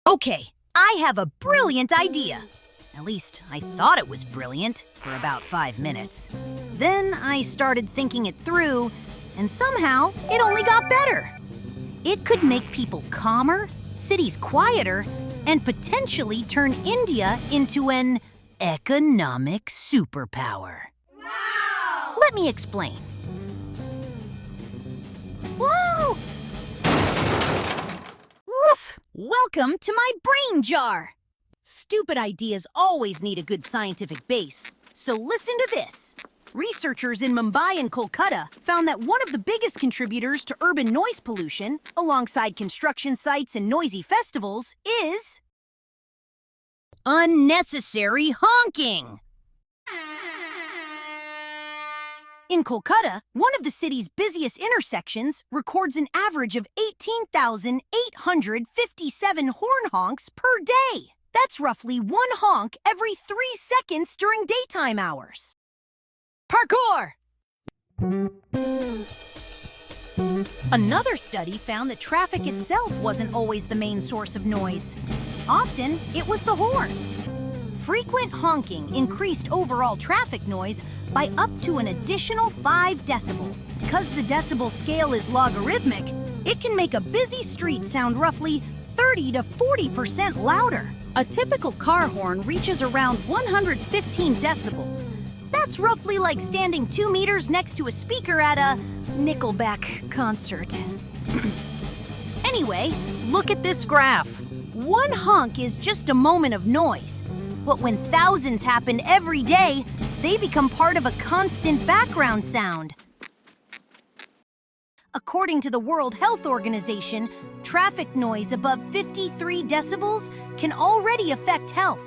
Okay, I have a brilliant idea. At least, I thought it was brilliant for about 5 minutes. Then I started thinking it through, and somehow it only got better. It could make people calmer, cities quieter, and potentially turn India into an economic superpower. Wow! Let me explain. Whoa! Oof! Welcome to my brain jar! Stupid ideas always need a good scientific base, so listen to this. Researchers in Mumbai and Kolkata found that one of the biggest contributors to urban noise pollution, alongside construction sites and noisy festivals, is unnecessary honking. In Kolkata, one of the city's busiest intersections records an average of 18,857 horn honks per day. That's roughly 1 honk every 3 seconds during daytime hours. Parkour! Another study found that traffic itself wasn't always the main source of noise. Often, it was the horns. Frequent honking increased overall traffic noise by up to an additional 5 decibel. Because the decibel scale is logarithmic, it can make a busy street sound roughly 30 to 40% louder. A typical car horn reaches around 115 decibels. That's roughly like standing 2 meters next to a speaker at a Nickelback concert. Anyway, look at this graph. 1 honk is just a moment of noise. But when thousands happen every day, they become part of a constant background sound. According to the World Health Organization, traffic noise above 53 decibels can already affect health,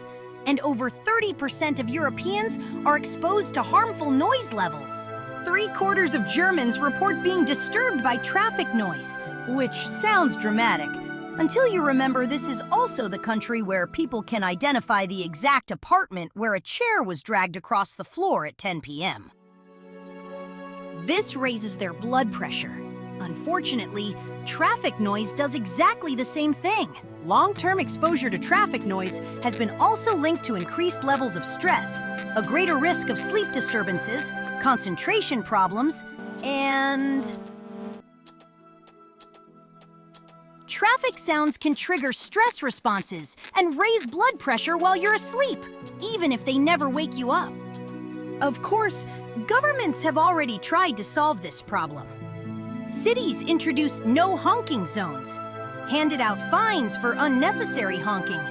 and over 30% of Europeans are exposed to harmful noise levels. 3/4 of Germans report being disturbed by traffic noise, which sounds dramatic, until you remember this is also the country where people can identify the exact apartment where a chair was dragged across the floor at 10 p.m. This raises their blood pressure. Unfortunately, traffic noise does exactly the same thing. Long-term exposure to traffic noise has been also linked to increased levels of stress, a greater risk of sleep disturbances, concentration problems, and traffic sounds can trigger stress responses and raise blood pressure while you're asleep, even if they never wake you up. Of course, governments have already tried to solve this problem. Cities introduced no honking zones, handed out fines for unnecessary honking,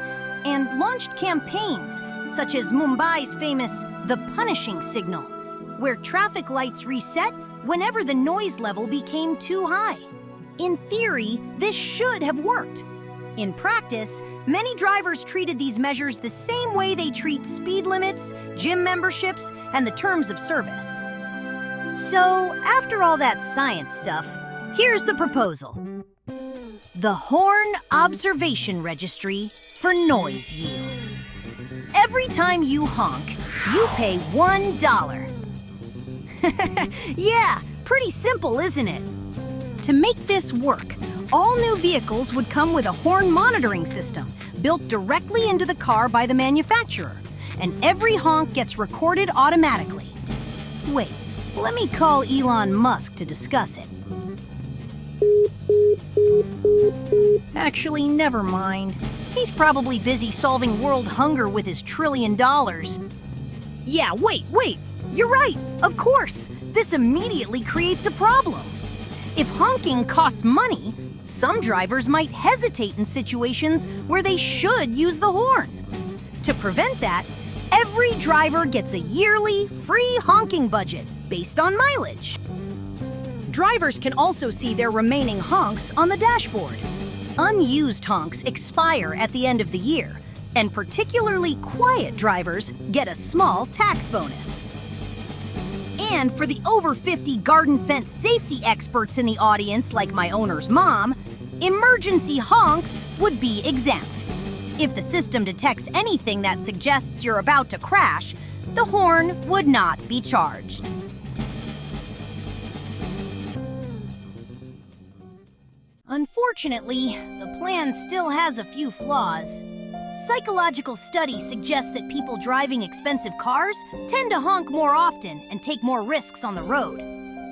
and launched campaigns such as Mumbai's famous The Punishing Signal, where traffic lights reset whenever the noise level became too high. In theory, this should have worked. In practice, many drivers treated these measures the same way they treat speed limits, gym memberships, and the terms of service. So, after all that science stuff, here's the proposal. The Horn Observation Registry for Noise Yield. Every time you honk, you pay $1. Yeah, pretty simple, isn't it? To make this work, all new vehicles would come with a horn monitoring system built directly into the car by the manufacturer, and every honk gets recorded automatically. Wait, let me call Elon Musk to discuss it. Actually, never mind. He's probably busy solving world hunger with his $1 trillion. Yeah, wait! You're right, of course! This immediately creates a problem. If honking costs money, some drivers might hesitate in situations where they should use the horn. To prevent that, every driver gets a yearly free honking budget based on mileage. Drivers can also see their remaining honks on the dashboard. Unused honks expire at the end of the year, and particularly quiet drivers get a small tax bonus. And for the over 50 garden fence safety experts in the audience, like my owner's mom, emergency honks would be exempt. If the system detects anything that suggests you're about to crash, the horn would not be charged. Unfortunately, Unfortunately, the plan still has a few flaws. Psychological studies suggest that people driving expensive cars tend to honk more often and take more risks on the road,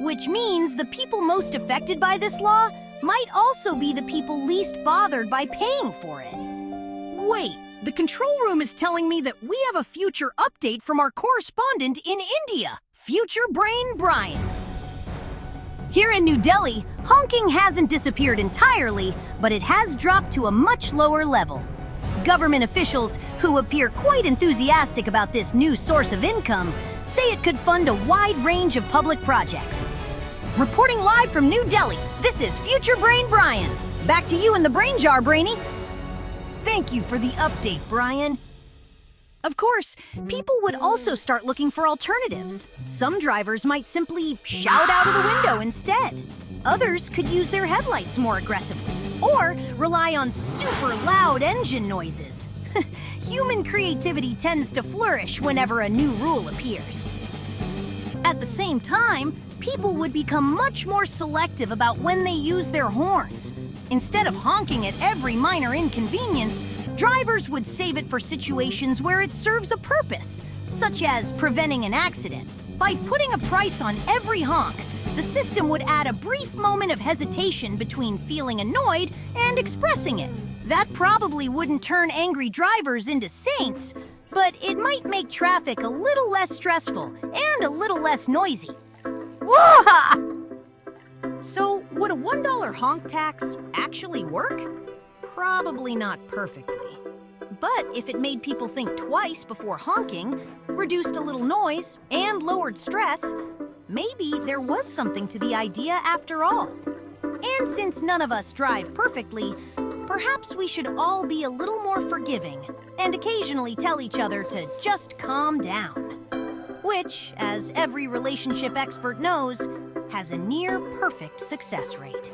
which means the people most affected by this law might also be the people least bothered by paying for it. Wait, the control room is telling me that we have a future update from our correspondent in India, Future Brain Brian. Here in New Delhi, honking hasn't disappeared entirely, but it has dropped to a much lower level. Government officials, who appear quite enthusiastic about this new source of income, say it could fund a wide range of public projects. Reporting live from New Delhi, this is Future Brain Brian. Back to you in the brain jar, Brainy. Thank you for the update, Brian. Of course, people would also start looking for alternatives. Some drivers might simply shout out of the window instead. Others could use their headlights more aggressively, or rely on super loud engine noises. Human creativity tends to flourish whenever a new rule appears. At the same time, people would become much more selective about when they use their horns. Instead of honking at every minor inconvenience, drivers would save it for situations where it serves a purpose, such as preventing an accident. By putting a price on every honk, the system would add a brief moment of hesitation between feeling annoyed and expressing it. That probably wouldn't turn angry drivers into saints, but it might make traffic a little less stressful and a little less noisy. Whoa! So, would a $1 honk tax actually work? Probably not perfectly. But if it made people think twice before honking, reduced a little noise, and lowered stress, maybe there was something to the idea after all. And since none of us drive perfectly, perhaps we should all be a little more forgiving and occasionally tell each other to just calm down. Which, as every relationship expert knows, has a near perfect success rate.